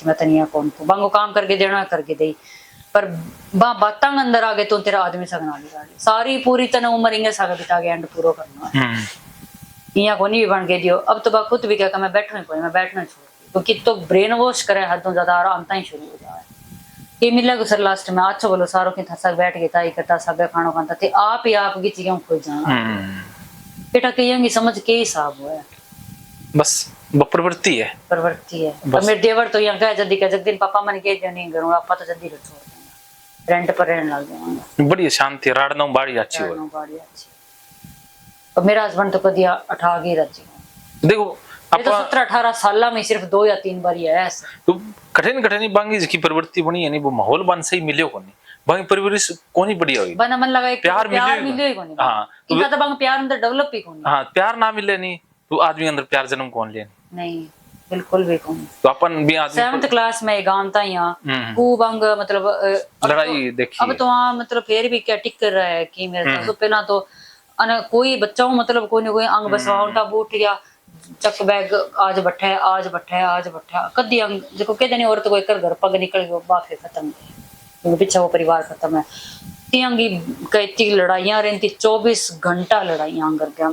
मैं तनिया कौन को बांगो काम करके देना करके दे पर बा बातां अंदर आ गए तो तेरा आदमी सगना भी सारी पूरी तना उम्र इंगे साग बिता के एंड पूरा करना है यहाँ को नहीं भी बन के दियो अब तो बा खुद भी क्या मैं बैठना कोई मैं बैठना छोड़ क्योंकि तो ब्रेन वॉश करे हदों ज्यादा आराम ही शुरू हो जाए ये मिला गुसर लास्ट में अच्छा बोलो सारों की थसा बैठ गया था इकट्ठा सब खाना खाता थे आप ही आप की चीजों खोज जाना बेटा कहिएंगी समझ के हिसाब हुआ है बस प्रवृत्ति है पर मेरे देवर तो यहाँ कह जल्दी पापा मन के नहीं करूँ आप तो जल्दी छोड़ देंगे रेंट पर रहने लग जाऊंगा बड़ी शांति राड़ना बाड़ी अच्छी हो और मेरा हस्बैंड तो कभी अठा गई रजी देखो ये तो 17-18 साल में सिर्फ 2 या 3 बार ही है ऐसा तो कठिन बांगी जिसकी प्रवृत्ति बनी है नहीं वो माहौल बन सही मिले को नहीं बांगी परवरिश कोनी बढ़िया हुई बना मन लगा प्यार मिले को नहीं हां तो बांग प्यार अंदर डेवलप ही कोनी हां प्यार ना मिले नहीं तो आदमी अंदर प्यार जन्म कौन ले नहीं बिल्कुल भी कौन तो अपन भी आदमी 7th क्लास में गांता यहां खूब अंग मतलब लड़ाई देखी अब तो हां मतलब फिर भी क्या टिक कर रहा है कि मेरे तो पहला तो अन कोई बच्चा मतलब कोई अंग बसवाउंटा बूट गया चक बैग आज बैठा है कदी अंग देखो कहते नहीं औरत को एक घर पग निकल गयो बाफे खत्म क्योंकि पीछे वो परिवार खत्म है तियांगी कई लड़ाइयां रहती 24 घंटा लड़ाइयां अंगर क्या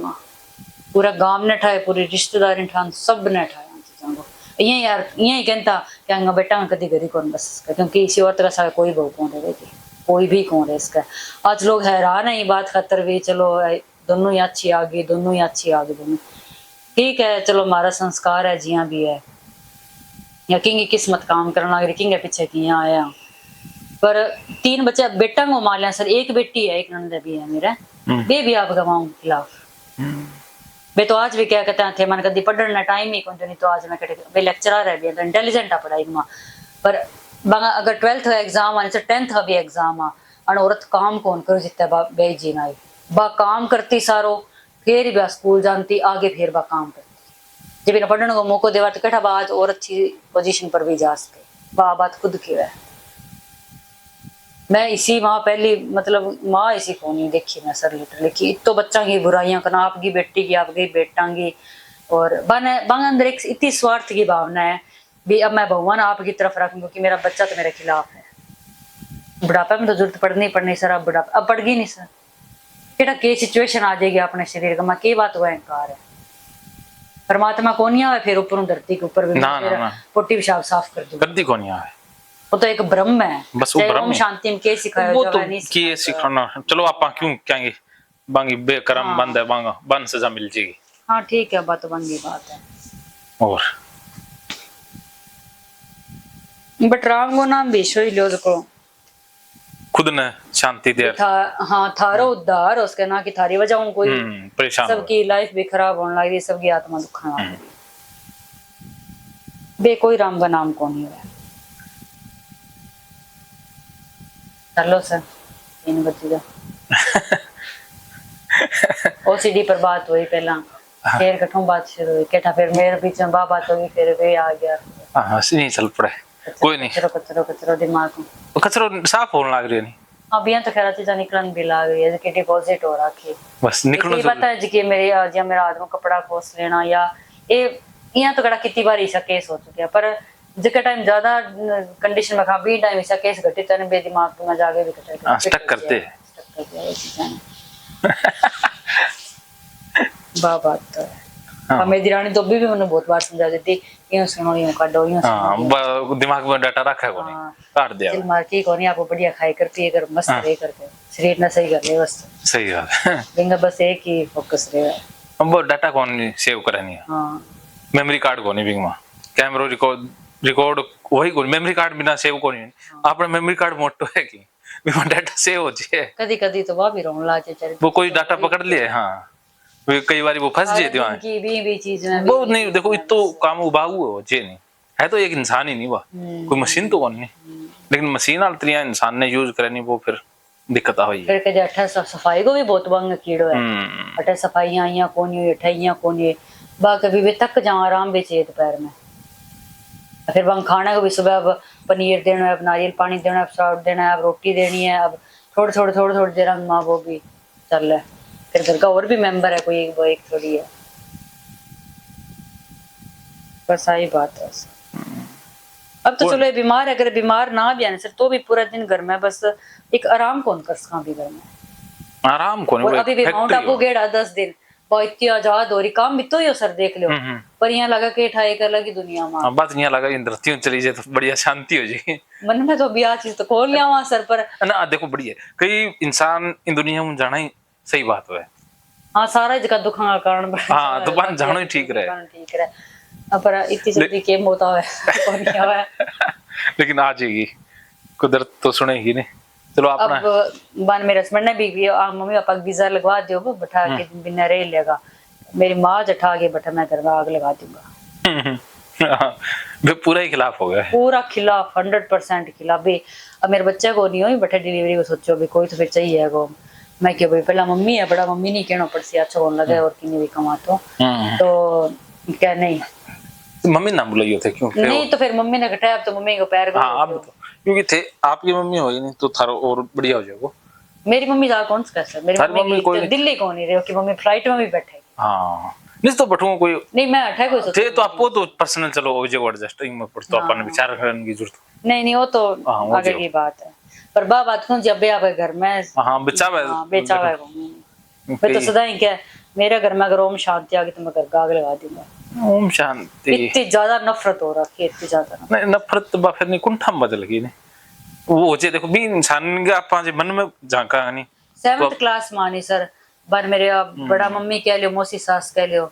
पूरा गांव ने ठाए पूरी रिश्तेदारी ठान सब ने ठाया ये यार यही कहता क्या बेटा कदी घरी कौन बस क्योंकि इसी औरत का सारा कोई बहु कौन रहेगी कोई भी कौन है इसका आज लोग हैरान है ये बात खतर भी चलो दोनों ही अच्छी आ गई दोनों ठीक है चलो हमारा संस्कार है जिया भी है यकीन की किस्मत काम करना रखेंगे पीछे की यहाँ आया पर 3 बच्चे बेटा को मार लिया सर एक बेटी है एक नंद भी है मेरा बे भी आप गवाऊं खिलाफ वे तो आज भी क्या कहते थे मन कदी पढ़ने टाइम ही कौन नहीं तो आज मैं कहते वे लेक्चरर है भी तो इंटेलिजेंट आ पढ़ाई में पर अगर 12th एग्जाम आने से 10th भी एग्जाम आ औरत काम कौन करो जितने बे जी ना बा काम करती सारो फिर भी स्कूल जानती आगे फिर बा काम करती जब इन्हें पढ़ने को मौका देवा तो कटा आज और अच्छी पोजीशन पर भी जा सके बात खुद की है मैं इसी माँ पहली मतलब माँ इसी को नहीं देखी मैं सर लिटरली कि तो बच्चा की बुराइयां करना आपकी बेटी की आपकी बेटा की और बंग अंदर एक इतनी स्वार्थ की भावना है भी अब मैं भगवान आपकी तरफ रखूं क्योंकि मेरा बच्चा तो मेरे खिलाफ है बुढ़ापा में तो जरूरत पड़नी सर अब बुढ़ापा अब पड़ गई नहीं सर केड़ा के सिचुएशन आ जाएगी अपने शरीर का मैं के बात हुआ अहंकार है परमात्मा को नहीं आवे फिर ऊपर धरती के ऊपर भी पोटी पेशाब साफ कर दूं गद्दी को नहीं आवे वो तो एक ब्रह्म है बस वो ब्रह्म शांति में के सिखाया वो तो के सिखाना चलो आपा क्यों कहेंगे बांगी बेकरम बंद है बांगा बन सजा मिल जाएगी हां ठीक है बात बंगी बात है और बट राम को नाम विश्व ही लो को खुद ने शांति दे हाँ थारो उद्धार उसके ना कि थारी वजह कोई परेशान सबकी लाइफ भी खराब होने लग रही सबकी आत्मा दुखना लग रही बे कोई राम का नाम कौन ही है चलो सर 3 बजे ओसीडी पर बात हुई पहला फिर कठों बात शुरू हुई केठा फिर मेरे पीछे बात होगी फिर वे आ गया हां नहीं चल पड़े कोई नहीं कचरो दिमाग में कचरो साफ होने लग रही है नहीं अब यहाँ तो खैर चीज़ निकलन भी लग रही है कि डिपॉजिट हो रखी बस निकलना पता है जी कि मेरे या मेरा आदमी कपड़ा खोस लेना या ये यहाँ तो कड़ा कितनी बार ऐसा केस हो चुका है पर जिसका टाइम ज्यादा कंडीशन में खा भी टाइम ऐसा केस घटित है बे दिमाग में जाके भी कटा स्टक करते बात तो है हाँ। मेरी रानी तो भी मैंने बहुत बार समझा देती यूं सुनो यूं काटो यूं हां दिमाग में डाटा रखा है कोनी काट दिया दिल मार की कोनी आपको बढ़िया खाई करती है अगर मस्त रहे करके शरीर ना सही कर ले बस सही है बिंगा बस एक ही फोकस रहे हम वो डाटा कौन सेव करनी है हां मेमोरी कार्ड कोनी बिंगा कैमरा रिकॉर्ड वही कोनी मेमोरी कार्ड बिना सेव कोनी आपने मेमोरी कार्ड मोटो है कि बिना डाटा सेव हो जाए कदी तो वो भी रोन ला चल वो कोई डाटा पकड़ लिए हां कई बार वो फंस जाते हैं की भी चीज में वो नहीं देखो इतो काम उबाऊ हो जे नहीं है तो एक इंसान ही नहीं हुआ कोई मशीन तो कौन नहीं लेकिन मशीन अलतरिया इंसान ने यूज करनी वो फिर दिक्कत हुई फिर के अठा सफाई को भी बहुत बंग कीड़ो है अठा सफाइयां आईया कोनी अठाइयां कोनी बा कभी भी तक जा आराम भी चाहिए दोपहर में फिर बंग खाने को भी सुबह अब पनीर देना है अब नारियल पानी देना है अब सलाद देना है अब रोटी देनी है अब थोड़ी देर माँ वो भी चल रहा है फिर घर का और भी मेंबर है कोई एक थोड़ी है बस आई बात है अब तो चलो ये बीमार है, अगर बीमार ना भी आने सर तो भी पूरा दिन घर में बस एक आराम कौन कर सका भी घर में। आराम कौन, और अभी भी माउंट आबू गेड़ा 10 दिन बहुत इतनी आजाद हो रही, काम भी तो ही हो सर देख लो। पर यहाँ लगा के ठा एक अलग ही दुनिया में। हाँ, बात यहाँ लगा इंद्रतियों चली जाए तो बढ़िया शांति हो जाए मन में तो ब्याह चीज तो खोल लिया वहां सर पर। ना देखो बढ़िया कई इंसान इन दुनिया में जाना ही सही बात है। हाँ सारा जगह दुखा का कारण हाँ दुकान जानो ही ठीक रहे, ठीक रहे। पर इतनी जल्दी केम होता है कौन नहीं हुआ है। लेकिन आ जाएगी, कुदरत तो सुनेगी नहीं। चलो अपना अब बन मेरे हस्बैंड ने भी मम्मी पापा का वीजा लगवा दियो बैठा के बिना रह लेगा। मेरी माँ जठा के बैठा मैं घर में आग लगा दूंगा। वे पूरा ही खिलाफ हो गया, पूरा खिलाफ 100% खिलाफ भी। अब मेरे बच्चे को नहीं हुई बैठे डिलीवरी को सोचो भी कोई तो फिर चाहिए को। मैं क्यों भाई पहला मम्मी है बड़ा मम्मी नहीं कहना पड़ सी अच्छा होने लगे और किन्हीं भी कमा तो क्या नहीं मम्मी ना बुलाई थे क्यों नहीं तो फिर मम्मी ने घटाया। अब तो मम्मी को पैर हाँ अब तो क्योंकि थे आपकी मम्मी होगी नहीं तो थारो और बढ़िया हो जाएगा। मेरी मम्मी जा कौन सा सर मेरी मम्मी तो दिल्ली कौन नहीं रही कि मम्मी फ्लाइट में भी बैठे। हाँ नहीं तो बैठूंगा कोई नहीं मैं अठा कोई थे तो आपको तो पर्सनल चलो हो जाएगा एडजस्टिंग में तो अपन विचार करने की जरूरत नहीं वो तो आगे की बात है। पर बात कौन जब भी आप घर में हाँ बेचावा है मैं तो सदा ही क्या मेरे घर में अगर ओम शांति आ गई तो मैं घर आग लगा दूंगा। ओम शांति इतनी ज्यादा नफरत हो रखी है, इतनी ज्यादा नहीं नफरत तो फिर नहीं कुंठम बदल गई नहीं वो हो जाए देखो भी इंसान का आप मन में झांका नहीं 7th क्लास मानी सर बार मेरे बड़ा मम्मी कह लियो मौसी सास कह लियो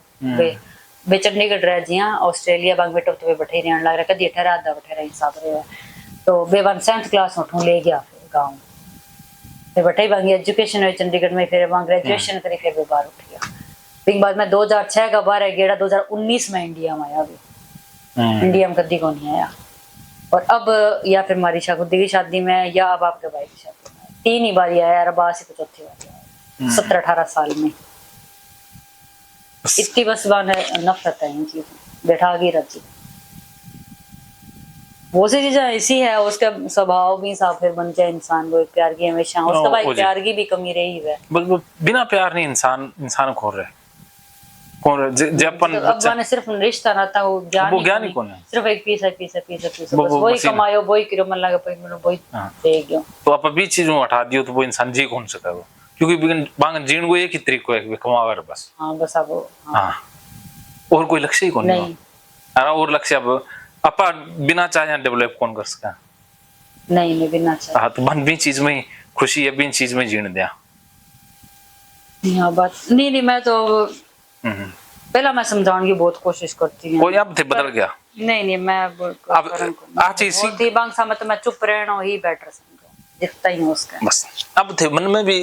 बे चंडीगढ़ रह जिया ऑस्ट्रेलिया बांग बेटो तो बैठे ही रहने लग रहा कदी 18 आधा बैठे रही हिसाब रहे तो बे 7th क्लास में उठूं ले गया गाँव फिर बैठे ही बांगी एजुकेशन हुई चंडीगढ़ में फिर वहाँ ग्रेजुएशन करी फिर वो बाहर उठ गया। फिर बाद में 2006 का बार है गेड़ा 2019 में इंडिया में आया अभी इंडिया में कदी को नहीं आया। और अब या फिर हमारी शाकुद्दी की शादी में या अब आपके भाई की शादी में 3 ही बार आया और बासी को चौथी बार आया 17-18 साल में। इतनी बस नफरत है इनकी बैठा गई रजी वो सी चीजें ऐसी है उसका स्वभाव भी साफ फिर बन जाए इंसान को प्यार की हमेशा उसका भाई प्यार की भी कमी रही है बिना प्यार नहीं इंसान खोल रहे अब सिर्फ रिश्ता नाता वो ज्ञान ही कौन है सिर्फ एक पीस बस वही कमायो वही करो मन लगे वही दे गयो तो आप भी चीजों हटा दियो तो वो इंसान जी कौन सका वो क्योंकि बांग जीण को एक ही तरीका है कमावर बस। हाँ बस अब हाँ और कोई लक्ष्य ही कौन नहीं और लक्ष्य अब अपा बिना चाहे डेवलप कौन कर सका नहीं बिना चाहे हाँ तो बन भी चीज में खुशी है भी चीज में जीण दिया बात नहीं मैं तो पहला मैं समझाने की बहुत कोशिश करती हूँ कोई अब थे बदल गया नहीं मैं अब आ चीज बांग सा मतलब मैं चुप रहना ही बेटर समझो जितना ही हो उसका बस अब थे मन में भी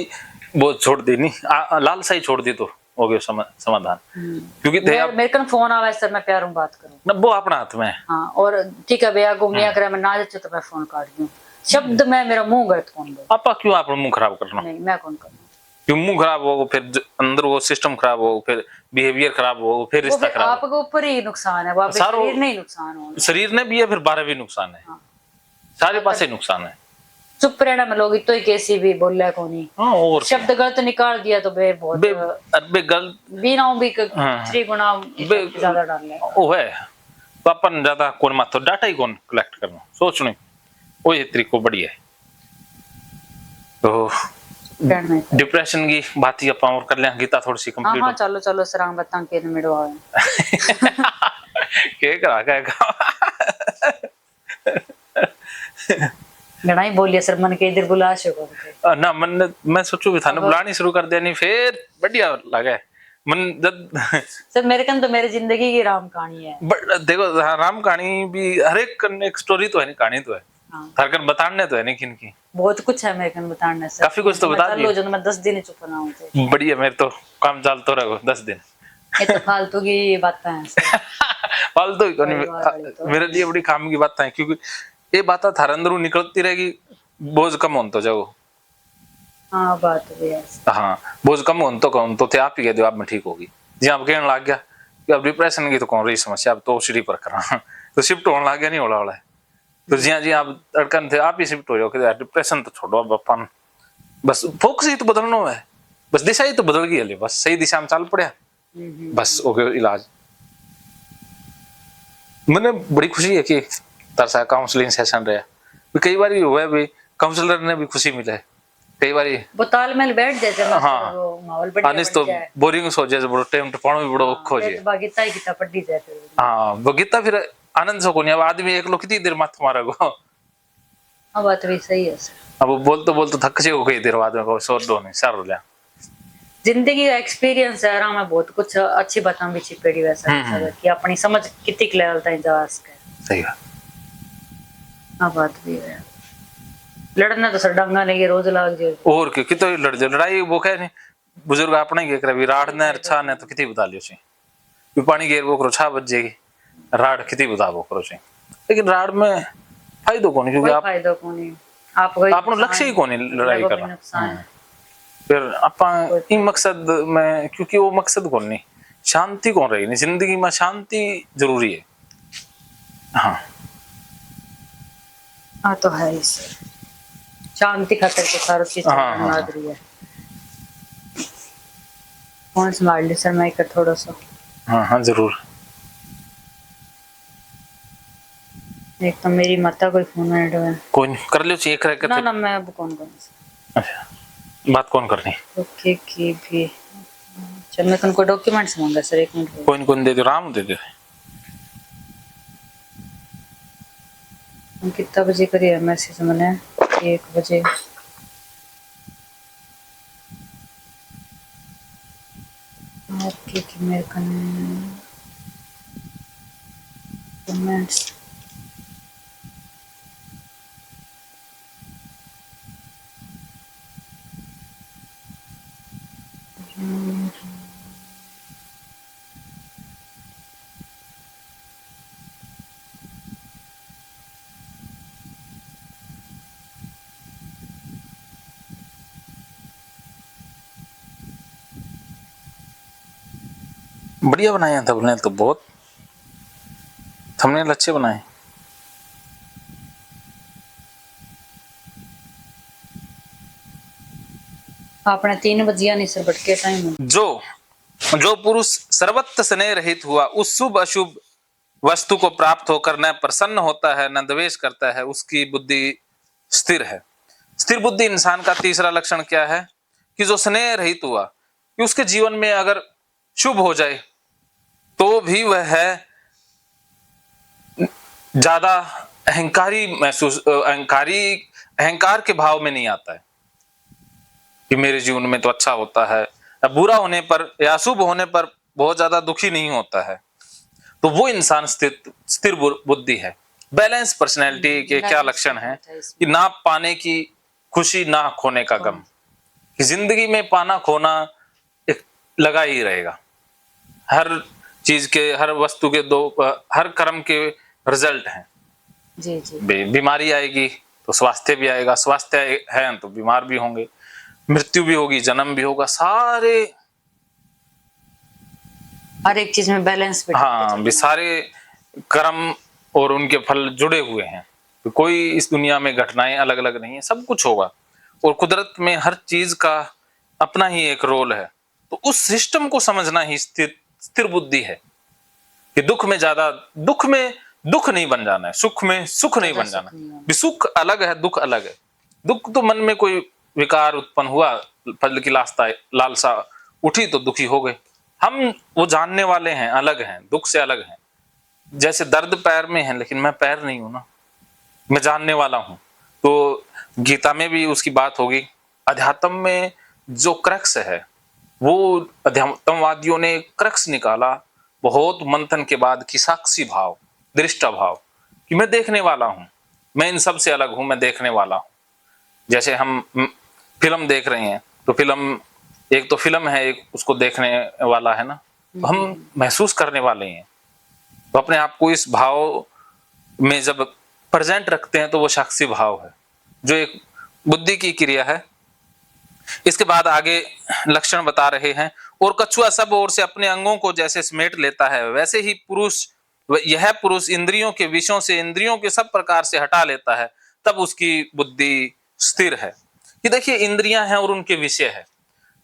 वो छोड़ दी नहीं लालसा ही छोड़ दी तो हो गया समाधान क्योंकि मेरे कन फोन आवे सर मैं प्यार बात करूं ना वो अपना हाथ में हाँ और ठीक है भैया घूमिया करे मैं ना जाचे तो मैं फोन काट दूं शब्द में मेरा मुंह गलत कौन बोल आपा क्यों अपना मुंह खराब करना नहीं मैं कौन करना क्यों मुंह खराब हो फिर अंदर वो सिस्टम खराब हो फिर बिहेवियर खराब हो फिर रिश्ता खराब आपके ऊपर ही नुकसान है वो शरीर नहीं नुकसान हो शरीर ने भी है फिर बाहर भी नुकसान है सारे पासे नुकसान है। चुप रहना में लोग तो ही कैसी भी बोल रहे कोनी और शब्द गलत निकाल दिया तो बे बहुत बे गलत बिना भी 3 गुना ज्यादा डाल ले ओ है तो अपन ज्यादा कौन मत तो डाटा ही कौन कलेक्ट करना सोच नहीं वो ये तरीको बढ़िया है तो डिप्रेशन की बात ही अपन और कर ले गीता थोड़ी सी कंप्लीट हां चलो सरांग बतां के मेडो आवे के करा का लड़ाई बोलिए सर मन के इधर बुला सको ना मन मैं सोचू भी था ना बुलानी शुरू कर देनी फिर बढ़िया लगा मन जब सर मेरे कन तो मेरी जिंदगी की राम कहानी है देखो राम कहानी भी हर एक स्टोरी तो है नहीं कहानी तो है हर कन बताने तो है नहीं किन की बहुत कुछ है मेरे कन बताने से काफी कुछ तो बता दियो जो मैं 10 दिन चुप ना हूं बढ़िया मेरे तो काम चलता रहो 10 दिन ये तो फालतू की बातें हैं फालतू मेरे लिए बड़ी काम की बातें हैं क्योंकि ये बात थारे अंदर निकलती रहेगी बोझ कम होन तो जाओ हाँ बात भी है हाँ बोझ कम होन तो थे आप ही कह दो आप में ठीक होगी जी आप कहने लग गया कि अब डिप्रेशन की तो कौन रही समस्या अब तो श्री पर करा तो शिफ्ट होने लग गया नहीं होला वाला है तो जी आप अड़कन थे आप ही शिफ्ट हो जाओ कि डिप्रेशन तो छोड़ो अब अपन बस फोकस ही तो बदलना है बस दिशा ही तो बदल गई है बस सही दिशा में चल पड़ा बस हो गया इलाज। मैंने बड़ी खुशी है कि तरसा काउंसलिंग सेशन रहा भी, कई बार हुआ भी काउंसलर ने भी खुशी मिले, कई बार वो तालमेल बैठ जाए जब हाँ वो माहौल बढ़िया अनिस बन तो जाए। बोरिंग हो जाए, बड़ो टाइम टपाणो भी बड़ो औखो फिर जे। तो बागीता ही किता पढ़ी जाए फिर। हाँ वो गीता फिर आनंद सो कोनी, अब आदमी एक लो कितनी देर माथ मारा गो। हाँ बात भी सही है सर। अब वो बोलते थक से हो गई देर बाद में को सो दो नहीं सर लिया। जिंदगी का एक्सपीरियंस है आराम में, बहुत कुछ अच्छी बातें भी छिपेड़ी वैसा सब कि अपनी समझ कितनी लेवल तक जा सके। सही है। हाँ बात भी है। लड़ना तो सर डांगा नहीं रोज लाग जाए और के कितो लड़ जाए, लड़ाई वो कह नहीं बुजुर्ग अपने के करे भी राड़ ने अच्छा ने तो कितनी बता लियो सी भी पानी गेर वो करो छा बज जाएगी, राड़ कितनी बता वो करो सी, लेकिन राड़ में फायदो कौन, क्योंकि आप फायदा को नहीं, आपको आपनो लक्ष्य ही कौन लड़ाई करना। फिर आपा ई मकसद में, क्योंकि वो मकसद कौन नहीं, शांति कौन रही नहीं जिंदगी में, शांति जरूरी है। हाँ हाँ तो है ही सर, शांति खातिर तो सारा चीज लग रही है। फोन संभाल ली सर मैं कर थोड़ा सा। हाँ हाँ जरूर। एक तो मेरी माता कोई फोन है, कोई नहीं कर लियो चाहिए कर ना ना मैं अब कौन कौन अच्छा बात कौन करनी ओके की भी। चल मैं तुमको डॉक्यूमेंट्स मांगा सर, एक मिनट। कोई कौन दे दो, राम दे दो। हम कितना बजे करिए मैसेज मैंने, 1 बजे। ओके कि मेरे कमेंट्स बढ़िया बनाए हैं थंबनेल तो, बहुत थंबनेल अच्छे बनाए। आपने 3 बजिया नहीं सर भटके टाइम। जो पुरुष सर्वत्र स्नेह रहित हुआ, उस शुभ अशुभ वस्तु को प्राप्त होकर न प्रसन्न होता है न द्वेष करता है, उसकी बुद्धि स्थिर है। स्थिर बुद्धि इंसान का तीसरा लक्षण क्या है कि जो स्नेह रहित हुआ, कि उसके जीवन में अगर शुभ हो जाए तो भी वह है ज्यादा अहंकारी महसूस, अहंकार के भाव में नहीं आता है कि मेरे जीवन में तो अच्छा होता है, बुरा होने पर या शुभ होने पर बहुत ज्यादा दुखी नहीं होता है, तो वो इंसान स्थिर बुद्धि है। बैलेंस पर्सनैलिटी के क्या लक्षण हैं कि ना पाने की खुशी ना खोने का गम, कि जिंदगी में पाना खोना एक लगा ही रहेगा। हर चीज के, हर वस्तु के दो, हर कर्म के रिजल्ट हैं। जी जी। बीमारी आएगी तो स्वास्थ्य भी आएगा, स्वास्थ्य है तो बीमार भी होंगे, मृत्यु भी होगी, जन्म भी होगा, सारे हर एक चीज में बैलेंस। हाँ भी सारे कर्म और उनके फल जुड़े हुए हैं, तो कोई इस दुनिया में घटनाएं अलग अलग नहीं है, सब कुछ होगा और कुदरत में हर चीज का अपना ही एक रोल है। तो उस सिस्टम को समझना ही स्थिर बुद्धि है कि दुख में दुख नहीं बन जाना है, सुख में सुख नहीं बन जाना है। सुख अलग है, दुख अलग है। दुख तो मन में कोई विकार उत्पन्न हुआ, फल की लालसा उठी तो दुखी हो गए, हम वो जानने वाले हैं, अलग हैं, दुख से अलग हैं। जैसे दर्द पैर में है लेकिन मैं पैर नहीं हूं ना, मैं जानने वाला हूं। तो गीता में भी उसकी बात होगी। अध्यात्म में जो क्रक्स है, वो अध्यात्मवादियों ने क्रक्स निकाला बहुत मंथन के बाद कि साक्षी भाव, दृष्टा भाव, कि मैं देखने वाला हूं, मैं इन सब से अलग हूं, मैं देखने वाला हूं। जैसे हम फिल्म देख रहे हैं तो एक तो फिल्म है, एक उसको देखने वाला है ना, तो हम महसूस करने वाले हैं। तो अपने आप को इस भाव में जब प्रेजेंट रखते हैं तो वो साक्षी भाव है, जो एक बुद्धि की क्रिया है। इसके बाद आगे लक्षण बता रहे हैं, और कछुआ सब ओर से अपने अंगों को जैसे समेट लेता है, वैसे ही यह पुरुष इंद्रियों के विषयों से इंद्रियों के सब प्रकार से हटा लेता है, तब उसकी बुद्धि स्थिर है। कि देखिए इंद्रियां हैं और उनके विषय है,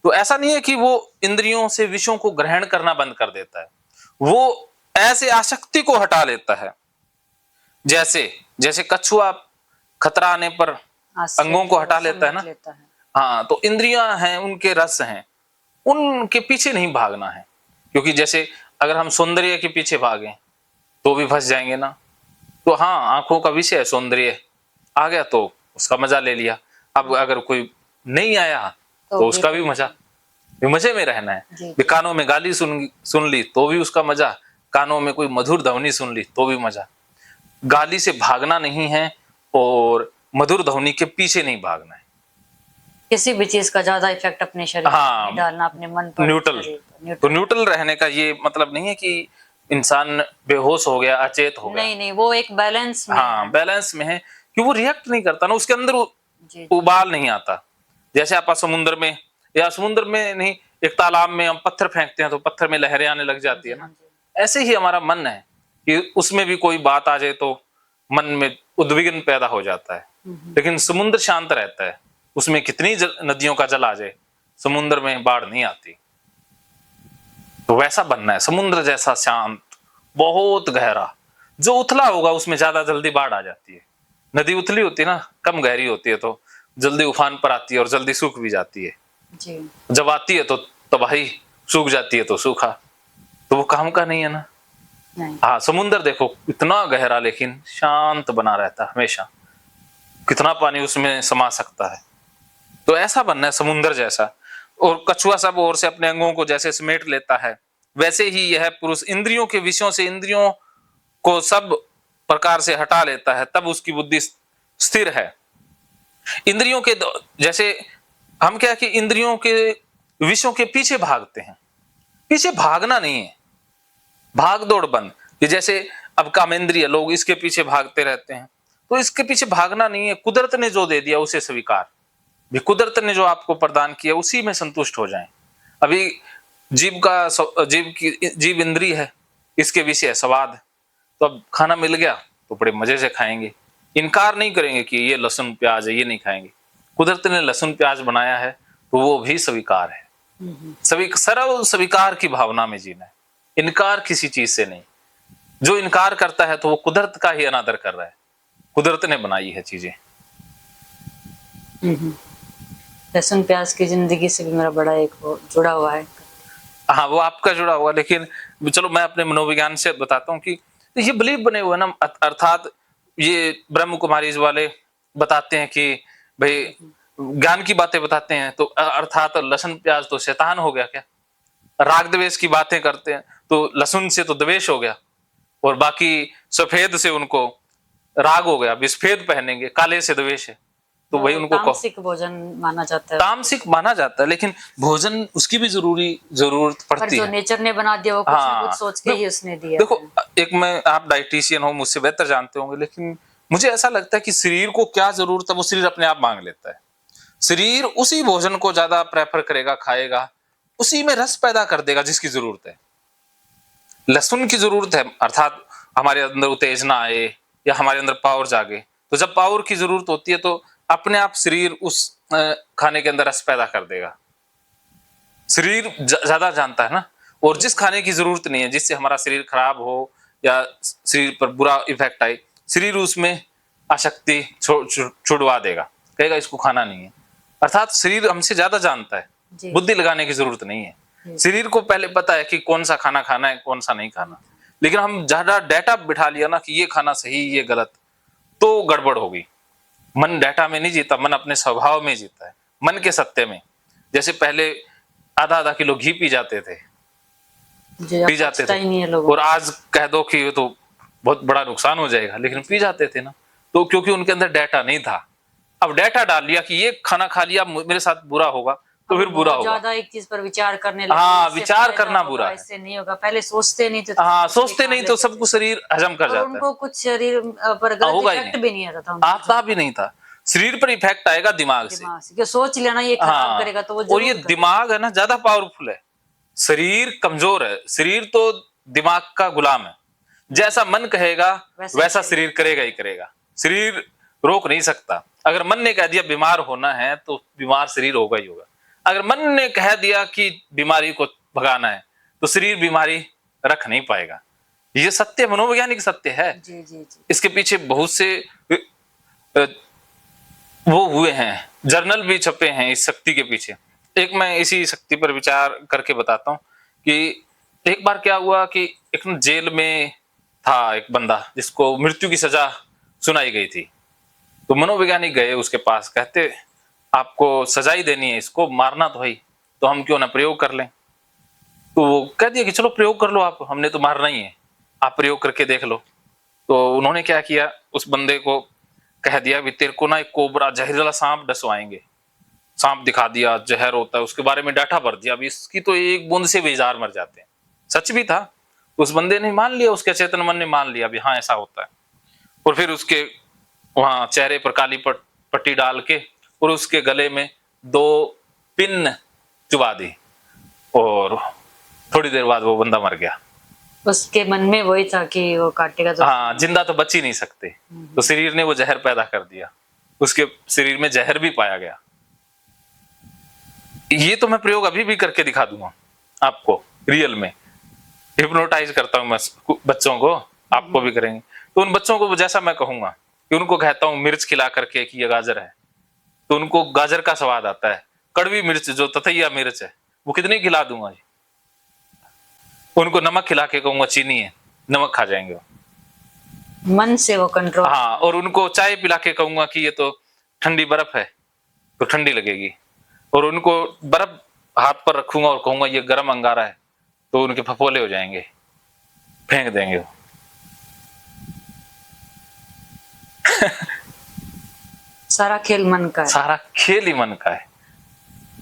तो ऐसा नहीं है कि वो इंद्रियों से विषयों को ग्रहण करना बंद कर देता है, वो ऐसे आसक्ति को हटा लेता है। जैसे जैसे कछुआ खतरा आने पर अंगों को हटा लेता है ना, हाँ, तो इंद्रियां हैं, उनके रस हैं, उनके पीछे नहीं भागना है। क्योंकि जैसे अगर हम सौंदर्य के पीछे भागें तो भी फंस जाएंगे ना। तो हाँ, आंखों का विषय है सौंदर्य, आ गया तो उसका मजा ले लिया। अब अगर कोई नहीं आया तो उसका भी मजा, मजे में रहना है। कानों में गाली सुन ली तो भी उसका मजा, कानों में कोई मधुर ध्वनि सुन ली तो भी मजा। गाली से भागना नहीं है और मधुर ध्वनि के पीछे नहीं भागना है। किसी भी चीज का ज्यादा इफेक्ट अपने शरीर हाँ, में डालना, अपने मन पर। न्यूट्रल। तो न्यूट्रल रहने का ये मतलब नहीं है कि इंसान बेहोश हो गया, अचेत हो गया। नहीं नहीं, वो एक बैलेंस में, हाँ, बैलेंस में है कि वो रिएक्ट नहीं करता ना, उसके अंदर उबाल नहीं आता। जैसे आप समुद्र में, या समुद्र में नहीं, एक तालाब में हम पत्थर फेंकते हैं तो पत्थर में लहरें आने लग जाती है ना। ऐसे ही हमारा मन है कि उसमें भी कोई बात आ जाए तो मन में उद्विग्न पैदा हो जाता है। लेकिन समुद्र शांत रहता है, उसमें कितनी नदियों का जल आ जाए, समुद्र में बाढ़ नहीं आती। तो वैसा बनना है, समुद्र जैसा शांत, बहुत गहरा। जो उथला होगा उसमें ज्यादा जल्दी बाढ़ आ जाती है। नदी उथली होती है ना, कम गहरी होती है तो जल्दी उफान पर आती है और जल्दी सूख भी जाती है जी। जब आती है तो तबाही, सूख जाती है तो सूखा, तो वो काम का नहीं है ना। हाँ, समुद्र देखो इतना गहरा लेकिन शांत बना रहता है हमेशा, कितना पानी उसमें समा सकता है। तो ऐसा बनना है समुद्र जैसा। और कछुआ सब ओर से अपने अंगों को जैसे समेट लेता है, वैसे ही यह पुरुष इंद्रियों के विषयों से इंद्रियों को सब प्रकार से हटा लेता है, तब उसकी बुद्धि स्थिर है। इंद्रियों के जैसे हम क्या कि इंद्रियों के विषयों के पीछे भागते हैं, पीछे भागना नहीं है, भाग दौड़ बंद। कि जैसे अब कामेंद्रिय लोग इसके पीछे भागते रहते हैं, तो इसके पीछे भागना नहीं है। कुदरत ने जो दे दिया उसे स्वीकार, भी कुदरत ने जो आपको प्रदान किया उसी में संतुष्ट हो जाएं। अभी जीव इंद्रिय है, इसके विषय स्वाद, तो अब खाना मिल गया तो बड़े मजे से खाएंगे, इनकार नहीं करेंगे कि ये लहसुन प्याज है ये नहीं खाएंगे। कुदरत ने लहसुन प्याज बनाया है तो वो भी स्वीकार है। सरल स्वीकार की भावना में जीना है, इनकार किसी चीज से नहीं। जो इनकार करता है तो वो कुदरत का ही अनादर कर रहा है, कुदरत ने बनाई है चीजें। लहसुन प्याज की जिंदगी से भी मेरा बड़ा एक वो जुड़ा हुआ है। हाँ, वो आपका जुड़ा हुआ, लेकिन चलो मैं अपने मनोविज्ञान से बताता हूँ कि ये बिलीव बने हुए ना, अर्थात ये ब्रह्म कुमारीज वाले बताते हैं कि भाई ज्ञान की बातें बताते हैं, तो अर्थात लहसुन प्याज तो शैतान हो गया क्या। राग द्वेष की बातें करते हैं तो लहसुन से तो द्वेष हो गया, और बाकी सफेद से उनको राग हो गया, विस्फेद पहनेंगे, काले से द्वेष है, तो वही उनको तामसिक भोजन माना जाता है, तामसिक माना जाता है। लेकिन भोजन उसकी भी जरूरत पड़ती जो है, नेचर ने बना दिया वो कुछ ना कुछ सोच के ही उसने दिया। देखो एक मैं, आप डाइटिशियन हो, मुझसे बेहतर जानते होंगे, लेकिन मुझे ऐसा लगता है कि शरीर को क्या जरूरत है वो शरीर अपने आप मांग लेता है। शरीर उसी भोजन को ज्यादा प्रेफर करेगा, खाएगा, उसी में रस पैदा कर देगा जिसकी जरूरत है। लहसुन की जरूरत है, अर्थात हमारे अंदर उत्तेजना आए या हमारे अंदर पावर जागे, तो जब पावर की जरूरत होती है तो अपने आप शरीर उस खाने के अंदर रस पैदा कर देगा। शरीर ज्यादा जानता है ना। और जिस खाने की जरूरत नहीं है, जिससे हमारा शरीर खराब हो या शरीर पर बुरा इफेक्ट आए, शरीर उसमें आसक्ति छुड़वा देगा, कहेगा इसको खाना नहीं है। अर्थात शरीर हमसे ज्यादा जानता है, बुद्धि लगाने की जरूरत नहीं है। शरीर को पहले पता है कि कौन सा खाना खाना है, कौन सा नहीं खाना। लेकिन हम ज्यादा डाटा बिठा लिया ना कि ये खाना सही, ये गलत, तो गड़बड़ होगी। मन डाटा में नहीं जीता, मन अपने स्वभाव में जीता है, मन के सत्य में। जैसे पहले आधा किलो घी पी जाते थे, और आज कह दो कि ये तो बहुत बड़ा नुकसान हो जाएगा, लेकिन पी जाते थे ना, तो क्योंकि उनके अंदर डाटा नहीं था। अब डाटा डाल लिया कि ये खाना खा लिया मेरे साथ बुरा होगा, तो फिर बुरा होगा। ज्यादा एक चीज पर विचार करने लगे। हाँ, विचार करना बुरा है, इससे नहीं होगा। पहले सोचते नहीं थे, हाँ, सोचते नहीं तो सब कुछ शरीर हजम कर जाता है। उनको कुछ शरीर पर गलत इफेक्ट भी नहीं आता था, आता भी नहीं था। शरीर पर इफेक्ट आएगा दिमाग से, कि सोच लेना ये खराब करेगा तो वो, और ये दिमाग है ना ज्यादा पावरफुल है, शरीर कमजोर है। शरीर तो दिमाग का गुलाम है, जैसा मन कहेगा वैसा शरीर करेगा ही करेगा, शरीर रोक नहीं सकता। अगर मन ने कह दिया बीमार होना है तो बीमार शरीर होगा ही होगा। अगर मन ने कह दिया कि बीमारी को भगाना है तो शरीर बीमारी रख नहीं पाएगा। ये सत्य, मनोवैज्ञानिक सत्य है। जी जी जी। इसके पीछे बहुत से वो हुए हैं, जर्नल भी छपे हैं इस शक्ति के पीछे। एक मैं इसी शक्ति पर विचार करके बताता हूँ कि एक बार क्या हुआ कि एक जेल में था एक बंदा जिसको मृत्यु की सजा सुनाई गई थी। तो मनोवैज्ञानिक गए उसके पास, कहते आपको सजा ही देनी है, इसको मारना तो है ही, तो हम क्यों ना प्रयोग कर लें। तो वो कह दिया कि चलो प्रयोग कर लो आप, हमने तो मारना ही है, आप प्रयोग करके देख लो। तो उन्होंने क्या किया, उस बंदे को कह दिया भी तेरे को ना एक कोबरा जहरीला सांप डसवाएंगे। सांप दिखा दिया, जहर होता है, उसके बारे में डाटा भर दिया, अभी इसकी तो एक बूंद से भी 1000 मर जाते हैं। सच भी था, उस बंदे ने मान लिया, उसके चेतन मन ने मान लिया भी हाँ ऐसा होता है। और फिर उसके वहां चेहरे पर काली पट्टी डाल के और उसके गले में 2 पिन चुबा दी और थोड़ी देर बाद वो बंदा मर गया। उसके मन में वही था कि वो काटेगा तो हाँ, जिंदा तो बच ही नहीं सकते, तो शरीर ने वो जहर पैदा कर दिया, उसके शरीर में जहर भी पाया गया। ये तो मैं प्रयोग अभी भी करके दिखा दूंगा आपको, रियल में हिप्नोटाइज करता हूं मैं बच्चों को, आपको भी करेंगे। तो उन बच्चों को जैसा मैं कहूंगा कि उनको कहता हूं मिर्च खिला करके कि ये गाजर है, तो उनको गाजर का स्वाद आता है। कड़वी मिर्च जो ततैया मिर्च है वो कितनी खिला दूंगा जी। उनको नमक खिला के कहूंगा चीनी है, नमक खा जाएंगे वो। मन से वो कंट्रोल। हाँ, और उनको चाय पिला के कहूंगा कि ये तो ठंडी बर्फ है तो ठंडी लगेगी, और उनको बर्फ हाथ पर रखूंगा और कहूंगा ये गर्म अंगारा है तो उनके फफोले हो जाएंगे, फेंक देंगे वो। सारा खेल मन का है। सारा खेल ही मन का है।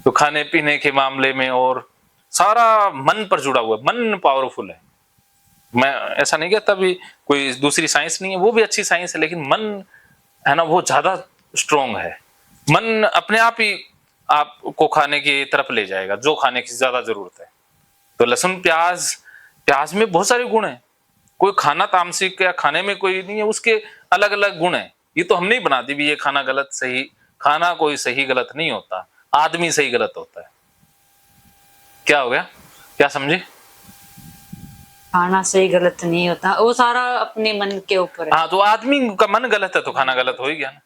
तो खाने पीने के मामले में और सारा मन पर जुड़ा हुआ है, मन पावरफुल है। मैं ऐसा नहीं कहता भी कोई दूसरी साइंस नहीं है, वो भी अच्छी साइंस है, लेकिन मन है ना वो ज्यादा स्ट्रोंग है। मन अपने आप ही आपको खाने की तरफ ले जाएगा जो खाने की ज्यादा जरूरत है। तो लहसुन प्याज में बहुत सारे गुण हैं, कोई खाना तामसिक या खाने में कोई नहीं है, उसके अलग अलग गुण हैं। ये तो हमने ही बना दी भी ये खाना गलत सही, खाना कोई सही गलत नहीं होता, आदमी सही गलत होता है। क्या हो गया, क्या समझे? खाना सही गलत नहीं होता, वो सारा अपने मन के ऊपर है। हाँ, तो आदमी का मन गलत है तो खाना गलत हो ही गया ना।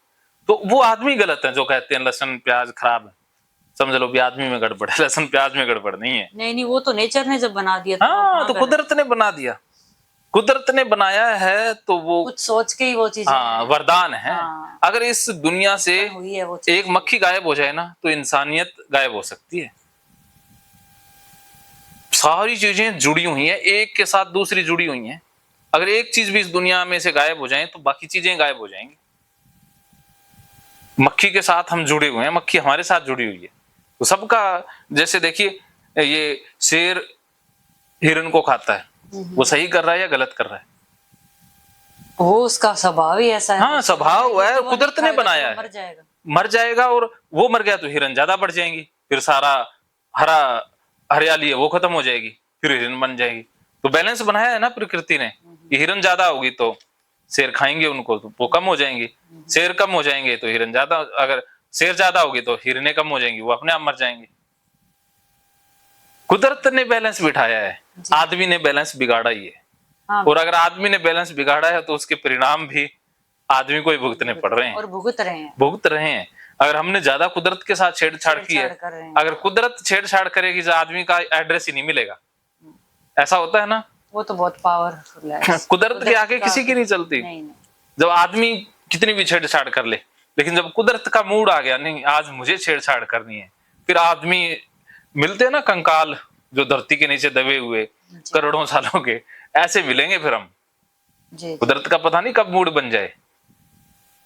तो वो आदमी गलत है जो कहते हैं लहसुन प्याज खराब है, समझ लो भी आदमी में गड़बड़ है, लहसुन प्याज में गड़बड़ नहीं है। नहीं, वो तो नेचर ने जब बना दिया हाँ, तो कुदरत ने बना दिया, कुदरत ने बनाया है तो वो कुछ सोच के ही वो चीज। हाँ, वरदान है। हाँ। अगर इस दुनिया से हुई है वो चीज। एक मक्खी गायब हो जाए ना तो इंसानियत गायब हो सकती है। सारी चीजें जुड़ी हुई हैं, एक के साथ दूसरी जुड़ी हुई हैं। अगर एक चीज भी इस दुनिया में से गायब हो जाए तो बाकी चीजें गायब हो जाएंगी। मक्खी के साथ हम जुड़े हुए हैं, मक्खी हमारे साथ जुड़ी हुई है। तो सबका, जैसे देखिए ये शेर हिरन को खाता है, वो सही कर रहा है या गलत कर रहा है? वो उसका स्वभाव ही ऐसा है। हाँ, स्वभाव है, कुदरत ने बनाया है। मर जाएगा और वो मर गया तो हिरन ज्यादा बढ़ जाएंगी, फिर सारा हरियाली है वो खत्म हो जाएगी, फिर हिरन बन जाएगी। तो बैलेंस बनाया है ना प्रकृति ने कि हिरन ज्यादा होगी तो शेर खाएंगे उनको, तो वो कम हो जाएंगे। शेर कम हो जाएंगे तो हिरन ज्यादा, अगर शेर ज्यादा होगी तो हिरने कम हो जाएंगी, वो अपने आप मर जाएंगे। कुदरत ने बैलेंस बिठाया है, आदमी ने बैलेंस बिगाड़ा ही है। हाँ। और अगर आदमी ने बैलेंस बिगाड़ा है तो उसके परिणाम भी आदमी को ही भुगतने पड़ रहे हैं और भुगत रहे हैं। अगर हमने ज्यादा कुदरत के साथ छेड़छाड़ की है, अगर कुदरत छेड़छाड़ करेगी तो आदमी का एड्रेस ही नहीं मिलेगा। ऐसा होता है ना, वो तो बहुत पावरफुल है। कुदरत के आगे किसी की नहीं चलती। नहीं। जब आदमी कितनी भी छेड़छाड़ कर ले, लेकिन जब कुदरत का मूड आ गया नहीं आज मुझे छेड़छाड़ करनी है, फिर आदमी मिलते हैं ना कंकाल जो धरती के नीचे दबे हुए करोड़ों सालों के, ऐसे मिलेंगे फिर हम। कुदरत का पता नहीं कब मूड बन जाए,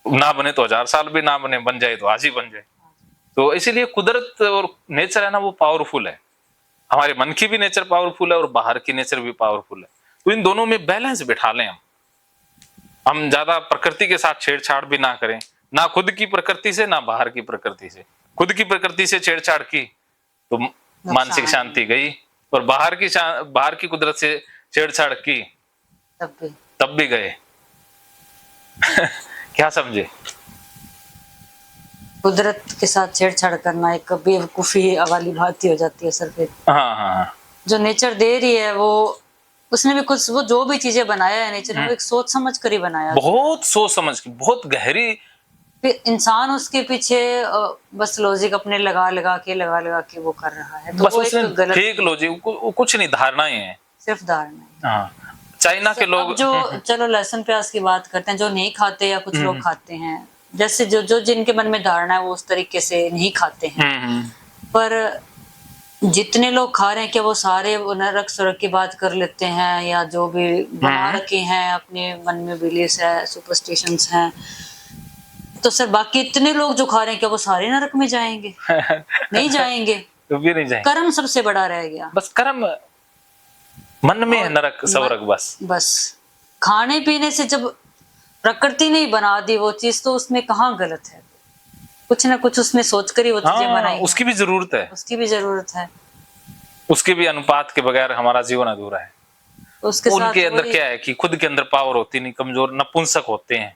ना बने तो 1000 साल भी ना बने, बन जाए तो आज ही बन जाए। तो इसीलिए कुदरत और नेचर है ना वो पावरफुल है। हमारे मन की भी नेचर पावरफुल है और बाहर की नेचर भी पावरफुल है। तो इन दोनों में बैलेंस बिठा लें हम ज्यादा प्रकृति के साथ छेड़छाड़ भी ना करें, ना खुद की प्रकृति से ना बाहर की प्रकृति से। खुद की प्रकृति से छेड़छाड़ की तो मानसिक शांति गई, और बाहर की कुदरत से छेड़छाड़ की तब भी गए। क्या समझे? कुदरत के साथ छेड़छाड़ करना एक बेवकूफी वाली बात ही हो जाती है सर। फिर हाँ, जो नेचर दे रही है वो उसने भी कुछ वो जो भी चीजें बनाया है नेचर ने, वो एक सोच समझ कर ही बनाया। बहुत सोच समझ के, बहुत गहरी। फिर इंसान उसके पीछे बस लॉजिक अपने लगा लगा के वो कर रहा है, तो बस वो उसने एक गलत फेक लॉजिक, कुछ नहीं, धारणाएं हैं सिर्फ धारणा है। हाँ। चाइना के लोग अब जो चलो लहसुन प्याज की बात करते हैं, जो नहीं खाते या कुछ लोग खाते हैं, जैसे जो जो जिनके मन में धारणा है वो उस तरीके से नहीं खाते हैं। पर जितने लोग खा रहे हैं, क्या वो सारे नरक स्वर्ग की बात कर लेते हैं, या जो भी बना रखे हैं अपने मन में बिलीफ है, सुपरस्टिशंस हैं, तो सर बाकी इतने लोग जो खा रहे हैं, क्या वो सारे नरक में जाएंगे? नहीं जाएंगे। तो भी नहीं जाएंगे। कर्म सबसे बड़ा रह गया। बस कर्म, मन में है नरक स्वर्ग। बस खाने पीने से जब प्रकृति ने ही बना दी वो चीज, तो उसमें कहाँ गलत है? कुछ ना कुछ उसने सोच कर ही वो चीजें बनाई। उसकी भी जरूरत है, उसकी भी जरूरत है। उसके भी अनुपात के बगैर हमारा जीवन अधूरा है। उसके उनके अंदर क्या है कि खुद के अंदर पावर होती नहीं, कमजोर नपुंसक होते हैं।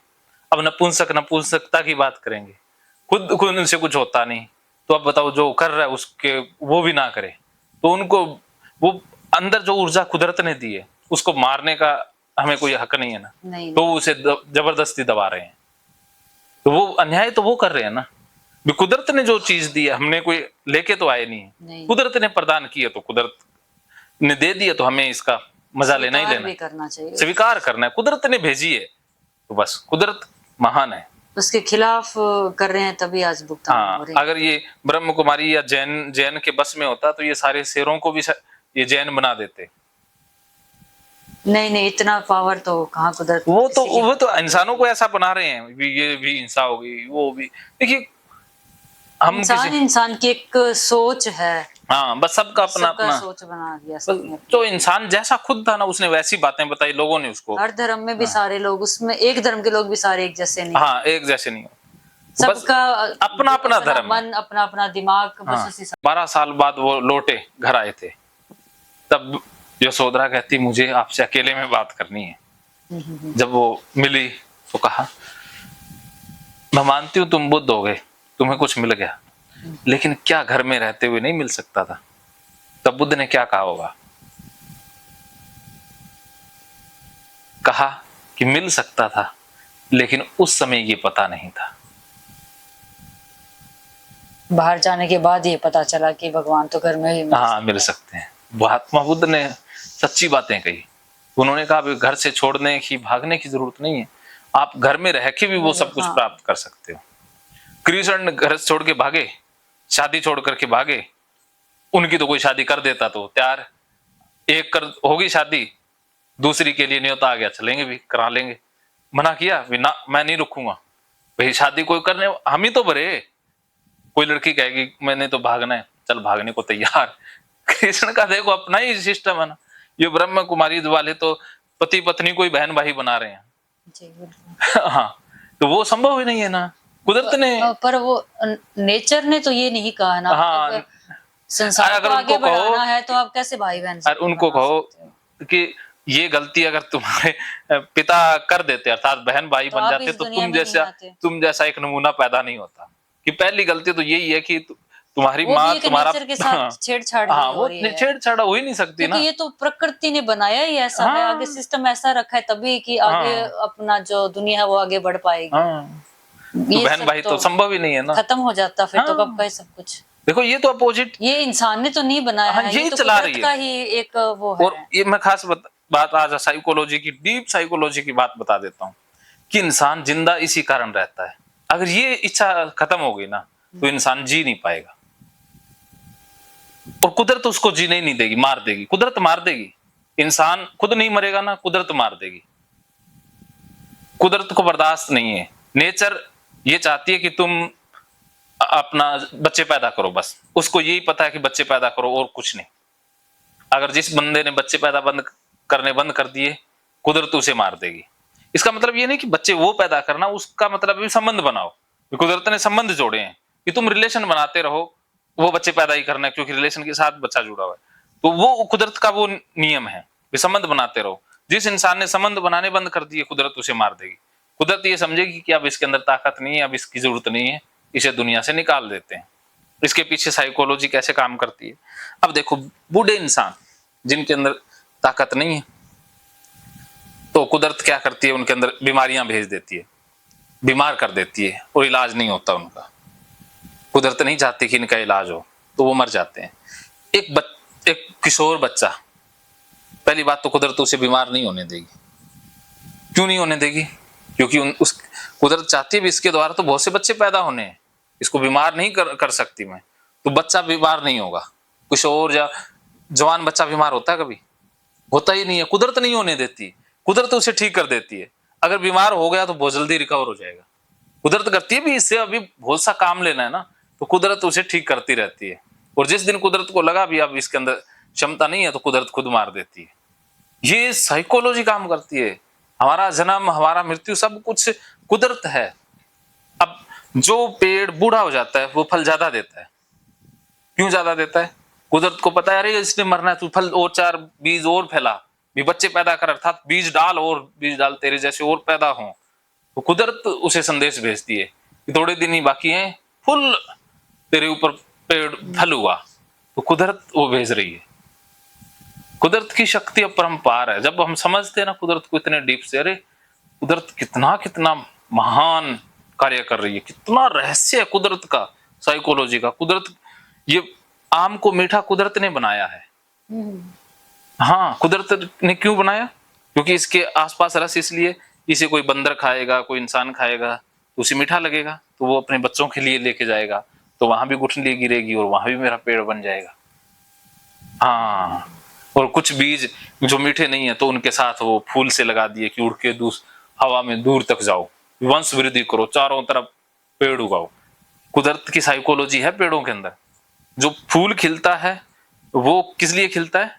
अब नपुंसकता की बात करेंगे, खुद उनसे कुछ होता नहीं, तो अब बताओ जो कर रहा है उसके वो भी ना करे, तो उनको वो अंदर जो ऊर्जा कुदरत ने दी है उसको मारने का हमें कोई हक नहीं है ना। नहीं, तो उसे जबरदस्ती दबा रहे हैं, तो वो अन्याय तो वो कर रहे हैं ना। भी कुदरत ने जो चीज दी है, हमने कोई लेके तो आए नहीं, कुदरत ने प्रदान किया, तो कुदरत ने दे दिया, तो हमें इसका मजा लेना ही लेना, करना चाहिए, स्वीकार करना है। कुदरत ने भेजी है, तो बस कुदरत महान है। उसके खिलाफ कर रहे हैं तभी आज भुगतान हो रहे हैं। अगर ये ब्रह्म कुमारी या जैन के बस में होता, तो ये सारे शेरों को भी ये जैन बना देते। नहीं, इतना पावर तो कहाँ कुदरत। वो तो इंसानों को ऐसा बना रहे हैं, ये भी हिंसा होगी, वो भी। देखिए हम इंसान की एक सोच है। हाँ, बस सबका अपना सोच बना दिया। तो इंसान जैसा खुद था ना, उसने वैसी बातें बताई, लोगों ने उसको। हर धर्म में भी सारे लोग, उसमें एक धर्म के लोग भी सारे एक जैसे नहीं। हाँ, एक जैसे नहीं, सबका अपना अपना धर्म, मन, अपना अपना दिमाग। 12 साल बाद वो लौटे, घर आए थे, तब यशोधरा कहती मुझे आपसे अकेले में बात करनी है। जब वो मिली तो कहा, मैं मानती हूँ तुम बुद्ध हो गए, तुम्हें कुछ मिल गया, लेकिन क्या घर में रहते हुए नहीं मिल सकता था? तब बुद्ध ने क्या कहा होगा? कहा कि मिल सकता था, लेकिन उस समय ये पता नहीं था। बाहर जाने के बाद ये पता चला कि भगवान तो घर में ही मिल सकते हैं। महात्मा बुद्ध ने सच्ची बातें कही। उन्होंने कहा घर से छोड़ने की, भागने की जरूरत नहीं है, आप घर में रह के भी वो सब कुछ प्राप्त कर सकते हो। कृष्ण घर छोड़ के भागे, शादी छोड़ करके भागे, उनकी तो कोई शादी कर देता तो तैयार, एक कर होगी शादी, दूसरी के लिए न्योता आ गया, चलेंगे भी, करा लेंगे। मना किया भी ना, मैं नहीं रुकूंगा भाई, शादी कोई करने हम ही तो भरे। कोई लड़की कहेगी मैंने तो भागना है, चल भागने को तैयार। कृष्ण का देखो अपना ही सिस्टम है ना। ये ब्रह्म कुमारी वाले तो पति पत्नी को ही बहन भाई बना रहे हैं। हाँ, तो वो संभव ही नहीं है ना, कुदरत ने। पर वो नेचर ने तो ये नहीं कहा ना। हाँ, संसार को आगे बढ़ाना है तो आप कैसे भाई बहन और उनको कहो कि ये गलती अगर तुम्हारे पिता कर देते, अर्थात बहन भाई बन जाते, तो तुम जैसा एक नमूना पैदा नहीं होता। कि पहली गलती तो यही है कि तुम्हारी माँ तुम्हारा छेड़छाड़। हाँ, वो छेड़छाड़ हो ही नहीं सकती ना। ये तो प्रकृति ने बनाया ही ऐसा है, आगे सिस्टम ऐसा रखा है तभी कि आगे अपना जो दुनिया है वो आगे बढ़ पाएगी। तो बहन भाई तो संभव ही नहीं है ना, खत्म हो जाता फिर तो कब का सब कुछ। देखो ये तो अपोजिट, ये इंसान ने तो नहीं बनाया है, ये चला रही है का ही एक वो है। और ये मैं खास बात आज साइकोलॉजी की, डीप साइकोलॉजी की बात बता देता हूँ कि इंसान जिंदा इसी कारण रहता है। अगर ये इच्छा खत्म हो गई ना, तो इंसान जी नहीं पाएगा, और कुदरत उसको जीने नहीं देगी, मार देगी, कुदरत मार देगी। इंसान खुद नहीं मरेगा ना, कुदरत मार देगी। कुदरत को बर्दाश्त नहीं है। नेचर ये चाहती है कि तुम अपना बच्चे पैदा करो, बस उसको यही पता है कि बच्चे पैदा करो और कुछ नहीं। अगर जिस बंदे ने बच्चे पैदा बंद कर दिए, कुदरत उसे मार देगी। इसका मतलब ये नहीं कि बच्चे वो पैदा करना, उसका मतलब भी संबंध बनाओ। कुदरत ने संबंध जोड़े हैं कि तुम रिलेशन बनाते रहो, वो बच्चे पैदा ही करना है, क्योंकि रिलेशन के साथ बच्चा जुड़ा हुआ है। तो वो कुदरत का वो नियम है, संबंध बनाते रहो। जिस इंसान ने संबंध बनाने बंद कर दिए, कुदरत उसे मार देगी। कुदरत ये समझेगी कि अब इसके अंदर ताकत नहीं है, अब इसकी जरूरत नहीं है, इसे दुनिया से निकाल देते हैं। इसके पीछे साइकोलॉजी कैसे काम करती है। अब देखो, बूढ़े इंसान जिनके अंदर ताकत नहीं है, तो कुदरत क्या करती है, उनके अंदर बीमारियां भेज देती है, बीमार कर देती है और इलाज नहीं होता उनका। कुदरत नहीं चाहती कि इनका इलाज हो, तो वो मर जाते हैं। एक किशोर बच्चा, पहली बात तो कुदरत उसे बीमार नहीं होने देगी। क्यों नहीं होने देगी? क्योंकि उस कुदरत चाहती है भी इसके द्वारा तो बहुत से बच्चे पैदा होने हैं, इसको बीमार नहीं कर सकती मैं, तो बच्चा बीमार नहीं होगा। किशोर या जवान बच्चा बीमार होता है कभी? होता ही नहीं है। कुदरत नहीं होने देती, कुदरत उसे ठीक कर देती है। अगर बीमार हो गया तो बहुत जल्दी रिकवर हो जाएगा। कुदरत करती है भी इससे अभी बहुत सा काम लेना है ना, तो कुदरत उसे ठीक करती रहती है। और जिस दिन कुदरत को लगा भी अब इसके अंदर क्षमता नहीं है, तो कुदरत खुद मार देती है। ये साइकोलॉजी काम करती है। हमारा जन्म, हमारा मृत्यु सब कुछ कुदरत है। अब जो पेड़ बूढ़ा हो जाता है वो फल ज्यादा देता है। क्यों ज्यादा देता है? कुदरत को पता है अरे इसने मरना है, तू फल और 4 बीज और फैला, भी बच्चे पैदा कर, अर्थात बीज डाल और बीज डाल, तेरे जैसे और पैदा हो। तो कुदरत उसे संदेश भेजती है कि थोड़े दिन ही बाकी हैं, फुल तेरे ऊपर पेड़ फल हुआ। तो कुदरत वो भेज रही है। कुदरत की शक्ति अपरंपार है। जब हम समझते हैं ना कुदरत को इतने डीप से, अरे कुदरत कितना कितना महान कार्य कर रही है, कितना रहस्य है कुदरत का, साइकोलॉजी का। कुदरत, ये आम को मीठा कुदरत ने बनाया है। हाँ, कुदरत ने क्यों बनाया? क्योंकि इसके आसपास रस, इसलिए इसे कोई बंदर खाएगा, कोई इंसान खाएगा तो उसे मीठा लगेगा, तो वो अपने बच्चों के लिए लेके जाएगा, तो वहां भी गुठली गिरेगी और वहां भी मेरा पेड़ बन जाएगा। हाँ, और कुछ बीज जो मीठे नहीं है तो उनके साथ वो फूल से लगा दिए कि उड़ के हवा में दूर तक जाओ, वंश वृद्धि करो, चारों तरफ पेड़ उगाओ। कुदरत की साइकोलॉजी है पेड़ों के अंदर। जो फूल खिलता है वो किस लिए खिलता है?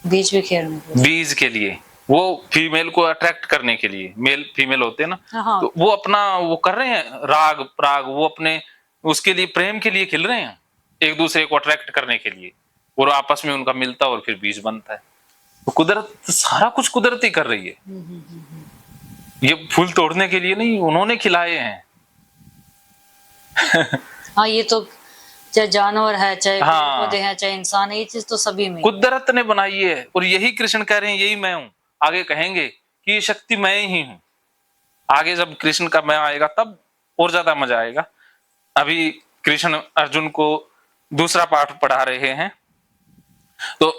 बीज भी खेलने के बीज के लिए, वो फीमेल को अट्रैक्ट करने के लिए। मेल फीमेल होते हैं ना, हाँ। तो वो अपना वो कर रहे हैं, राग प्राग, वो अपने उसके लिए, प्रेम के लिए खिल रहे हैं, एक दूसरे को अट्रैक्ट करने के लिए, और आपस में उनका मिलता और फिर बीज बनता है। तो कुदरत, सारा कुछ कुदरत ही कर रही है। ये फूल तोड़ने के लिए नहीं, उन्होंने खिलाए हैं। हाँ, ये तो चाहे जानवर है, चाहे हाँ, पौधे हैं, चाहे इंसान है, ये चीज तो सभी में कुदरत ने बनाई है। और यही कृष्ण कह रहे हैं, यही मैं हूं। आगे कहेंगे कि ये शक्ति मैं ही हूं। आगे जब कृष्ण का मैं आएगा तब और ज्यादा मजा आएगा। अभी कृष्ण अर्जुन को दूसरा पाठ पढ़ा रहे हैं। तो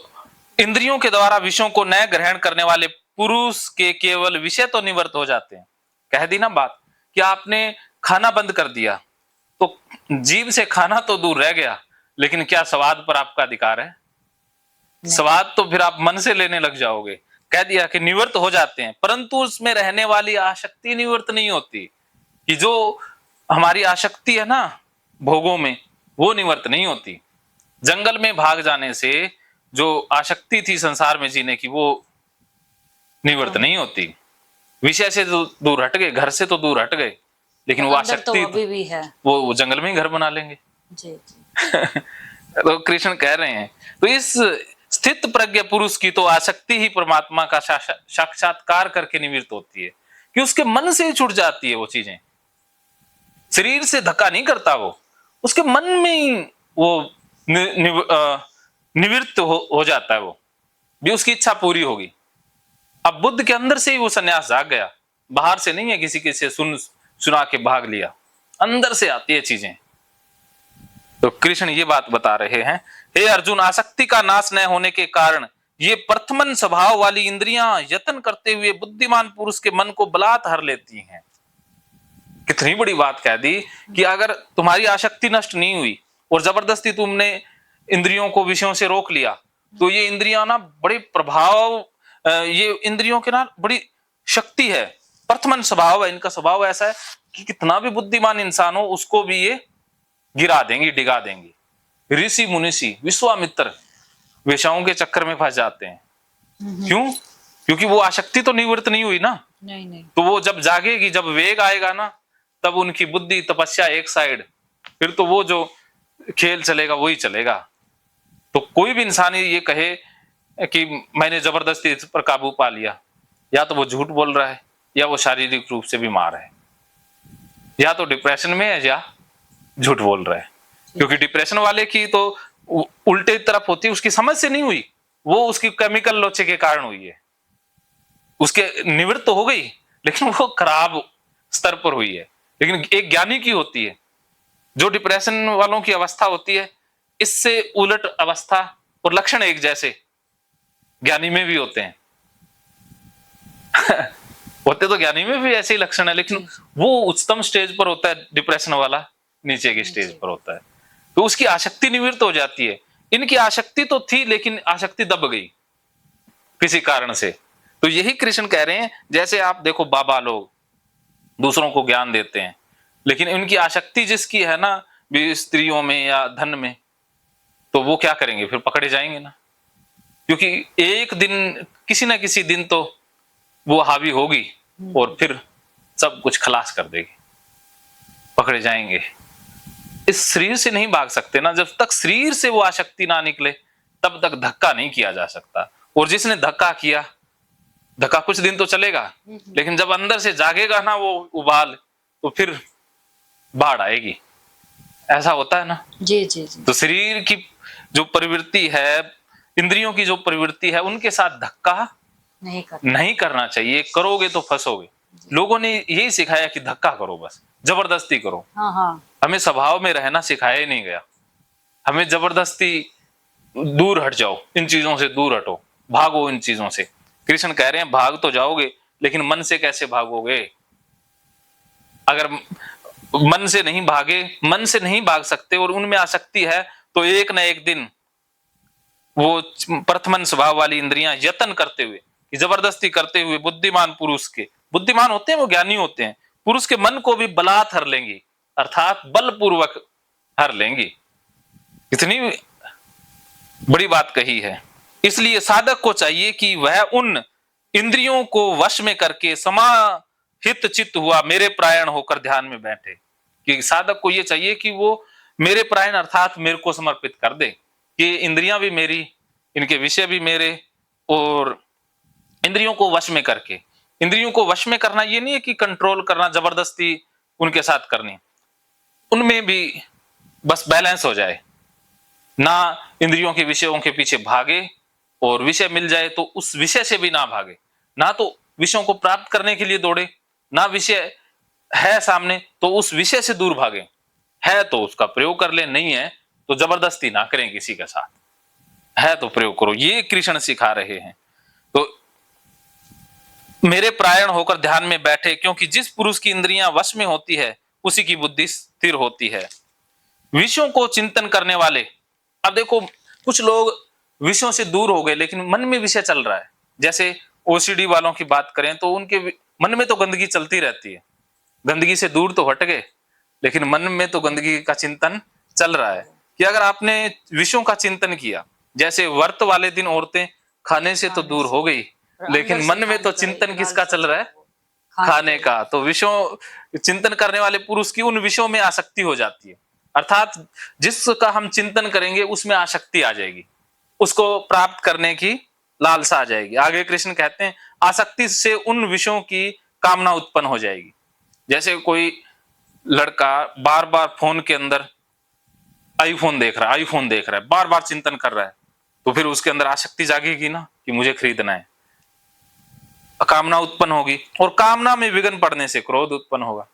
इंद्रियों के द्वारा विषयों को न ग्रहण करने वाले पुरुष के केवल विषय तो निवृत्त हो जाते हैं। कह दी ना बात कि आपने खाना बंद कर दिया तो जीभ से खाना तो दूर रह गया, लेकिन क्या स्वाद पर आपका अधिकार है? स्वाद तो फिर आप मन से लेने लग जाओगे। कह दिया कि निवृत्त हो जाते हैं, परंतु उसमें रहने वाली आसक्ति निवृत्त नहीं होती। कि जो हमारी आसक्ति है ना भोगों में, वो निवृत्त नहीं होती। जंगल में भाग जाने से जो आसक्ति थी संसार में जीने की, वो निवृत्त नहीं होती। विषय से तो दूर हट गए, घर से तो दूर हट गए, लेकिन वो आसक्ति तो अभी भी है। वो जंगल में ही घर बना लेंगे। जी जी। तो कृष्ण कह रहे हैं, तो इस स्थित प्रज्ञ पुरुष की तो आसक्ति ही परमात्मा का साक्षात्कार करके निवृत्त होती है, कि उसके मन से ही छूट जाती है वो चीजें। शरीर से धक्का नहीं करता वो, उसके मन में ही वो निवृत्त हो जाता है। वो भी उसकी इच्छा पूरी होगी। अब बुद्ध के अंदर से ही वो सन्यास जाग गया, बाहर से नहीं है किसी के से सुना के भाग लिया, अंदर से आती है चीजें। तो कृष्ण ये बात बता रहे हैं, हे अर्जुन, आसक्ति का नाश न होने के कारण ये प्रथमन स्वभाव वाली इंद्रियां यत्न करते हुए बुद्धिमान पुरुष के मन को बलात् हर लेती हैं। कितनी बड़ी बात कह दी कि अगर तुम्हारी आसक्ति नष्ट नहीं हुई और जबरदस्ती तुमने इंद्रियों को विषयों से रोक लिया, तो ये इंद्रियां ना बड़े प्रभाव, ये इंद्रियों के ना बड़ी शक्ति है, प्रथमन स्वभाव है। इनका स्वभाव ऐसा है कि कितना भी बुद्धिमान इंसान हो उसको भी ये गिरा देंगी, डिगा देंगी। ऋषि मुनिषि विश्वामित्र वेश्याओं के चक्कर में फंस जाते हैं। क्यों? क्योंकि वो आसक्ति तो निवृत्त नहीं हुई ना। नहीं। तो वो जब जागेगी, जब वेग आएगा ना, तब उनकी बुद्धि तपस्या एक साइड, फिर तो वो जो खेल चलेगा वही चलेगा। तो कोई भी इंसान ये कहे कि मैंने जबरदस्ती इस पर काबू पा लिया, या तो वो झूठ बोल रहा है, या वो शारीरिक रूप से बीमार है, या तो डिप्रेशन में है, या झूठ बोल रहा है। क्योंकि डिप्रेशन वाले की तो उल्टे तरफ होती है, उसकी समझ से नहीं हुई, वो उसकी केमिकल लोचे के कारण हुई है। उसके निवृत्त तो हो गई, लेकिन वो खराब स्तर पर हुई है। लेकिन एक ज्ञानी की होती है, जो डिप्रेशन वालों की अवस्था होती है, इससे उलट अवस्था और लक्षण एक जैसे ज्ञानी में भी होते हैं। होते तो ज्ञानी में भी ऐसे ही लक्षण है, लेकिन वो उच्चतम स्टेज पर होता है, डिप्रेशन वाला नीचे की स्टेज पर होता है। तो उसकी आसक्ति निवृत्त हो जाती है। इनकी आसक्ति तो थी, लेकिन आसक्ति दब गई किसी कारण से। तो यही कृष्ण कह रहे हैं, जैसे आप देखो बाबा लोग दूसरों को ज्ञान देते हैं, लेकिन इनकी आसक्ति जिसकी है ना, भी स्त्रियों में या धन में, तो वो क्या करेंगे, फिर पकड़े जाएंगे ना। क्योंकि एक दिन किसी ना किसी दिन तो वो हावी होगी और फिर सब कुछ खलास कर देगी, पकड़े जाएंगे। इस शरीर से नहीं भाग सकते ना, जब तक शरीर से वो आसक्ति ना निकले तब तक धक्का नहीं किया जा सकता। और जिसने धक्का किया, धक्का कुछ दिन तो चलेगा, लेकिन जब अंदर से जागेगा ना वो उबाल, तो फिर बाढ़ आएगी। ऐसा होता है ना। जी जी जी। तो शरीर की जो प्रवृत्ति है, इंद्रियों की जो प्रवृत्ति है, उनके साथ धक्का नहीं करना चाहिए। करोगे तो फंसोगे। लोगों ने यही सिखाया कि धक्का करो, बस जबरदस्ती करो। हाँ। हमें स्वभाव में रहना सिखाया ही नहीं गया। हमें जबरदस्ती दूर हट जाओ, इन चीजों से दूर हटो, भागो इन चीजों से। कृष्ण कह रहे हैं भाग तो जाओगे, लेकिन मन से कैसे भागोगे? अगर मन से नहीं भागे, मन से नहीं भाग सकते और उनमें आसक्ति है, तो एक न एक दिन वो प्रथमन स्वभाव वाली इंद्रियां यत्न करते हुए, कि जबरदस्ती करते हुए, बुद्धिमान पुरुष के, बुद्धिमान होते हैं वो, ज्ञानी होते हैं, पुरुष के मन को भी बलात् हर लेंगी, अर्थात बलपूर्वक हर लेंगी। इतनी बड़ी बात कही है। इसलिए साधक को चाहिए कि वह उन इंद्रियों को वश में करके समाहित चित्त हुआ मेरे प्रायण होकर ध्यान में बैठे। कि साधक को यह चाहिए कि वो मेरे प्रायण अर्थात मेरे को समर्पित कर दे, कि इंद्रियां भी मेरी, इनके विषय भी मेरे, और इंद्रियों को वश में करके। इंद्रियों को वश में करना ये नहीं है कि कंट्रोल करना, जबरदस्ती उनके साथ करनी, उनमें भी बस बैलेंस हो जाए ना। इंद्रियों के विषयों के पीछे भागे, और विषय मिल जाए तो उस विषय से भी ना भागे, ना तो विषयों को प्राप्त करने के लिए दौड़े, ना विषय है सामने तो उस विषय से दूर भागे। है तो उसका प्रयोग कर ले, नहीं है तो जबरदस्ती ना करें किसी के साथ, है तो प्रयोग करो। ये कृष्ण सिखा रहे हैं। तो मेरे प्रायण होकर ध्यान में बैठे, क्योंकि जिस पुरुष की इंद्रियां वश में होती है उसी की बुद्धि स्थिर होती है। विषयों को चिंतन करने वाले, अब देखो कुछ लोग विषयों से दूर हो गए, लेकिन मन में विषय चल रहा है। जैसे ओसीडी वालों की बात करें तो उनके मन में तो गंदगी चलती रहती है। गंदगी से दूर तो हट गए, लेकिन मन में तो गंदगी का चिंतन चल रहा है। कि अगर आपने विषयों का चिंतन किया, जैसे व्रत वाले दिन औरतें खाने से तो दूर हो गई, लेकिन मन में तो चिंतन किसका चल रहा है? खाने का। तो विषयों चिंतन करने वाले पुरुष की उन विषयों में आसक्ति हो जाती है, अर्थात जिसका हम चिंतन करेंगे उसमें आसक्ति आ जाएगी, उसको प्राप्त करने की लालसा आ जाएगी। आगे कृष्ण कहते हैं आसक्ति से उन विषयों की कामना उत्पन्न हो जाएगी। जैसे कोई लड़का बार बार फोन के अंदर आईफोन देख रहा है, बार बार चिंतन कर रहा है, तो फिर उसके अंदर आसक्ति जागेगी ना कि मुझे खरीदना है, कामना उत्पन्न होगी, और कामना में विघ्न पड़ने से क्रोध उत्पन्न होगा।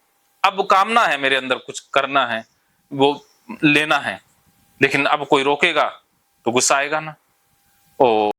अब कामना है मेरे अंदर, कुछ करना है, वो लेना है, लेकिन अब कोई रोकेगा तो गुस्सा आएगा ना। ओ